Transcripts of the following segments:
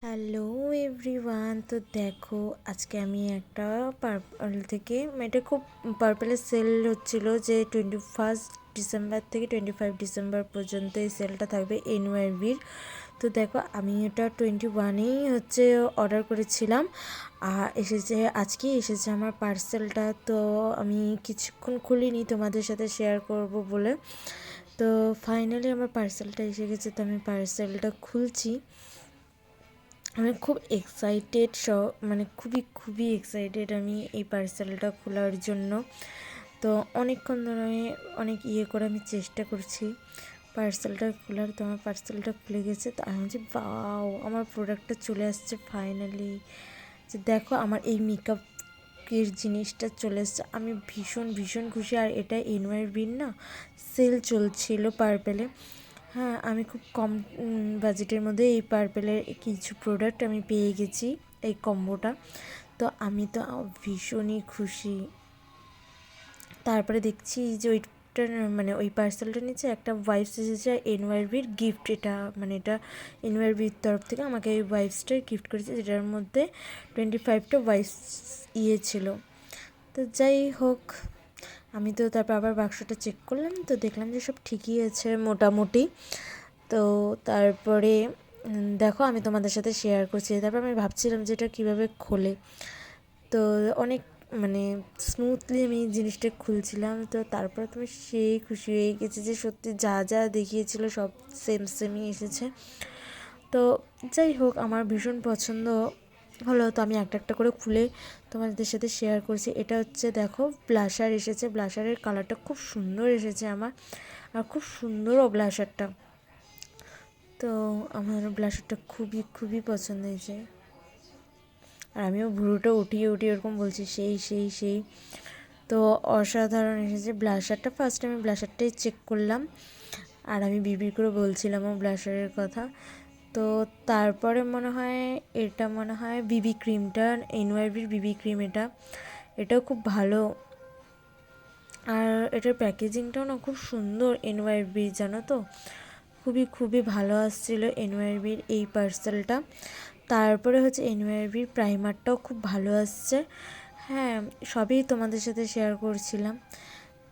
Hello everyone, তো দেখো আজকে আমি একটা পার্পল থেকে এটা খুব পার্পলের সেল হচ্ছিল যে 21 ডিসেম্বর থেকে 25 ডিসেম্বর পর্যন্ত এই সেলটা থাকবে এনওয়াইবির। তো দেখো আমি এটা 21এই অর্ডার করেছিলাম আর আজকেই এসেছে আমার পার্সেলটা। তো আমি কিছুক্ষণ খুলিনি তোমাদের সাথে শেয়ার করব বলে। তো ফাইনালি আমার পার্সেলটা এসে গেছে, তো আমি পার্সেলটা খুলছি। আমি খুব এক্সাইটেড, মানে খুবই খুবই এক্সাইটেড আমি এই পার্সেলটা খোলার জন্য। তো অনেকক্ষণ ধরে অনেক করে আমি চেষ্টা করছি পার্সেলটা খোলার। তো আমার পার্সেলটা খুলে গেছে, তো আমি যে বাও আমার প্রোডাক্টটা চলে আসছে ফাইনালি। যে দেখো আমার এই মেকআপের জিনিসটা চলে এসছে, আমি ভীষণ ভীষণ খুশি। আর এটা এনওয়াইবির না সেল চলছিল পার্পেলে। হ্যাঁ, আমি খুব কম বাজেটের মধ্যে এই পার্পেলের কিছু প্রোডাক্ট আমি পেয়ে গেছি, এই কম্বোটা। তো আমি তো ভীষণই খুশি। তারপরে দেখছি যে ওইটার মানে ওই পার্সেলটার নিচে একটা ওয়াইপস এসেছে এনওয়াইবির গিফট। এটা মানে এটা এনওয়াইবির তরফ থেকে আমাকে এই ওয়াইপসটা গিফট করেছে, যেটার মধ্যে 25টা ওয়াইপস ছিল। তো যাই হোক, আমি তো তারপর আবার বাক্সটা চেক করলাম, তো দেখলাম যে সব ঠিকই আছে মোটামুটি। তো তারপরে দেখো আমি তোমাদের সাথে শেয়ার করছি। তারপর আমি ভাবছিলাম যে এটা কীভাবে খোলে। তো অনেক মানে স্মুথলি আমি জিনিসটা খুলছিলাম। তো তারপর তুমি সেই খুশি হয়ে গেছে যে সত্যি যা যা দেখিয়েছিল সব সেম সেমই এসেছে। তো যাই হোক, আমার ভীষণ পছন্দ হলো। তো আমি একটা একটা করে খুলে তোমাদের সাথে শেয়ার করছি। এটা দেখো ব্লাশার এসেছে, ব্লাশারের কালারটা খুব সুন্দর এসেছে আমার, আর খুব সুন্দরও ব্লাশারটা। তো আমার ব্লাশারটা খুবই খুবই পছন্দ হয়েছে। আর আমিও ভুরুটা উঠিয়ে উঠিয়ে ওরকম বলছি সেই সেই সেই। তো অসাধারণ এসেছে ব্লাশারটা। ফার্স্ট আমি ব্লাশারটাই চেক করলাম, আর আমি বিবি করে বলছিলামও ব্লাশারের কথা। তো তারপরে মনে হয় বিবি ক্রিমটা, এনওয়াইবির বিবি ক্রিম, এটাও খুব ভালো। আর এটার প্যাকেজিংটাও না খুব সুন্দর এনওয়াইবির, জানো তো খুবই খুবই ভালো আসছিলো এনওয়াইবির এই পার্সেলটা। তারপরে এনওয়াইবির প্রাইমারটাও খুব ভালো আসছে। হ্যাঁ, সবই তোমাদের সাথে শেয়ার করছিলাম।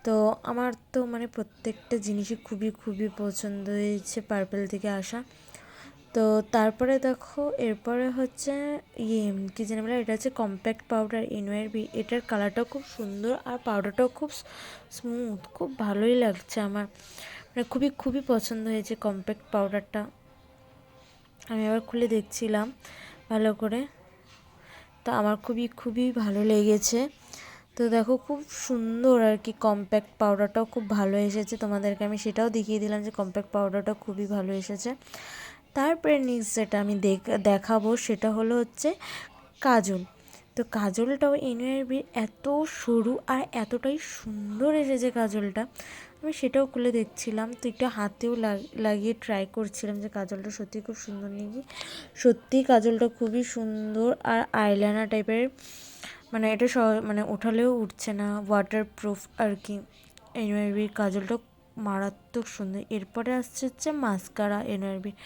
তো আমার তো মানে প্রত্যেকটা জিনিসই খুবই খুবই পছন্দ হয়েছে পার্পেল থেকে আসা। তো তারপরে দেখো এরপরে কি জানি বলে, এটা কম্প্যাক্ট পাউডার এনওয়াইবি। এটার কালারটাও খুব সুন্দর আর পাউডারটাও খুব স্মুথ, খুব ভালোই লাগছে আমার, মানে খুবই খুবই পছন্দ হয়েছে কম্প্যাক্ট পাউডারটা। আমি আবার খুলে দেখছিলাম ভালো করে, তো আমার খুবই খুবই ভালো লেগেছে। তো দেখো খুব সুন্দর আর কি, কম্প্যাক্ট পাউডারটাও খুব ভালো এসেছে। তোমাদেরকে আমি সেটাও দেখিয়ে দিলাম যে কম্প্যাক্ট পাউডারটা খুবই ভালো এসেছে। তারপরে নেক্সট যেটা আমি দেখাবো সেটা হলো কাজল। তো কাজলটাও এনওয়াইবির এত সরু আর এতটাই সুন্দর এসেছে কাজলটা। আমি সেটাও খুলে দেখছিলাম, তো একটু হাতেও লাগিয়ে ট্রাই করছিলাম যে কাজলটা সত্যি খুব সুন্দর নাকি। সত্যি কাজলটা খুবই সুন্দর আর আইলাইনার টাইপের, মানে এটা মানে ওঠালেও উঠছে না, ওয়াটার প্রুফ আর কি। এনওয়াইবির কাজলটা মারাত্মক সুন্দর। এরপরে আসছে মাস্কারা এনওয়াইবির,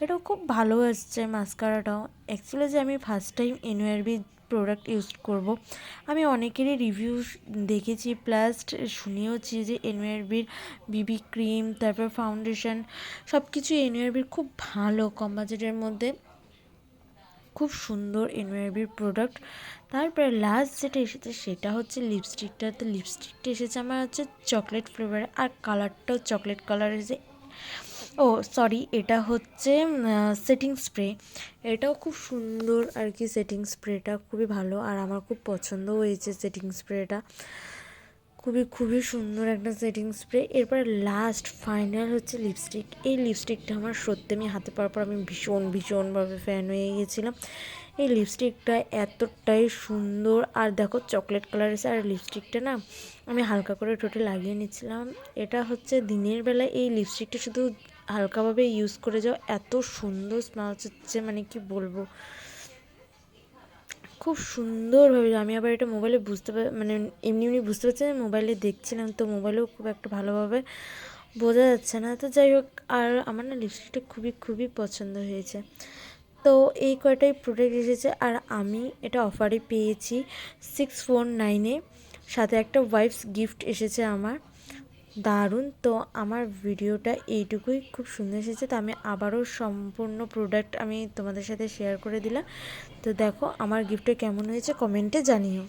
এটাও খুব ভালো আসছে মাস্কারাটাও। অ্যাকচুয়ালি যে আমি ফার্স্ট টাইম এনওয়াইবির প্রোডাক্ট ইউজ করব, আমি অনেকেরই রিভিউ দেখেছি প্লাস শুনেওছি যে এনওয়াইবির বিবি ক্রিম, তারপর ফাউন্ডেশন, সব কিছু এনওয়াইবির খুব ভালো, কম বাজেটের মধ্যে খুব সুন্দর এনওয়াইবির প্রোডাক্ট। তারপরে লাস্ট যেটা এসেছে সেটা লিপস্টিকটা। তো লিপস্টিকটা এসেছে আমার চকলেট ফ্লেভারে, আর কালারটাও চকলেট কালার এসেছে। ও সরি, এটা সেটিং স্প্রে। এটাও খুব সুন্দর আর কি, সেটিং স্প্রেটা খুবই ভালো আর আমার খুব পছন্দ হয়েছে সেটিং স্প্রেটা, খুবই খুবই সুন্দর একটা সেটিং স্প্রে। এরপরে লাস্ট ফাইনাল লিপস্টিক। এই লিপস্টিকটা আমার সত্যি আমি হাতে পাওয়ার পর আমি ভীষণ ভীষণভাবে ফ্যান হয়ে গেছিলাম। এই লিপস্টিকটা এতটাই সুন্দর, আর দেখো চকলেট কালার এসে, আর লিপস্টিকটা না আমি হালকা করে ঠোঁটে লাগিয়ে নিচ্ছিলাম। এটা দিনের বেলায় এই লিপস্টিকটা শুধু হালকাভাবে ইউজ করে যাও, এত সুন্দর স্মেল হচ্ছে, মানে কি বলবো, খুব সুন্দরভাবে। আমি আবার এটা মোবাইলে মানে এমনি এমনি বুঝতে পারছি না, মোবাইলে দেখছিলাম তো মোবাইলেও খুব একটা ভালোভাবে বোঝা যাচ্ছে না। তো যাই হোক, আর আমার না লিপস্টিকটা খুবই খুবই পছন্দ হয়েছে। তো এই কয়টাই প্রোডাক্ট এসেছে, আর আমি এটা অফারে পেয়েছি 649-এ। সাথে একটা ওয়াইফস গিফট এসেছে আমার, দারুণ। তো আমার ভিডিওটা এইটুকুই, খুব সুন্দর এসেছে। তো আমি আবারও সম্পূর্ণ প্রোডাক্ট আমি তোমাদের সাথে শেয়ার করে দিলাম। তো দেখো আমার গিফটটা কেমন হয়েছে কমেন্টে জানিও।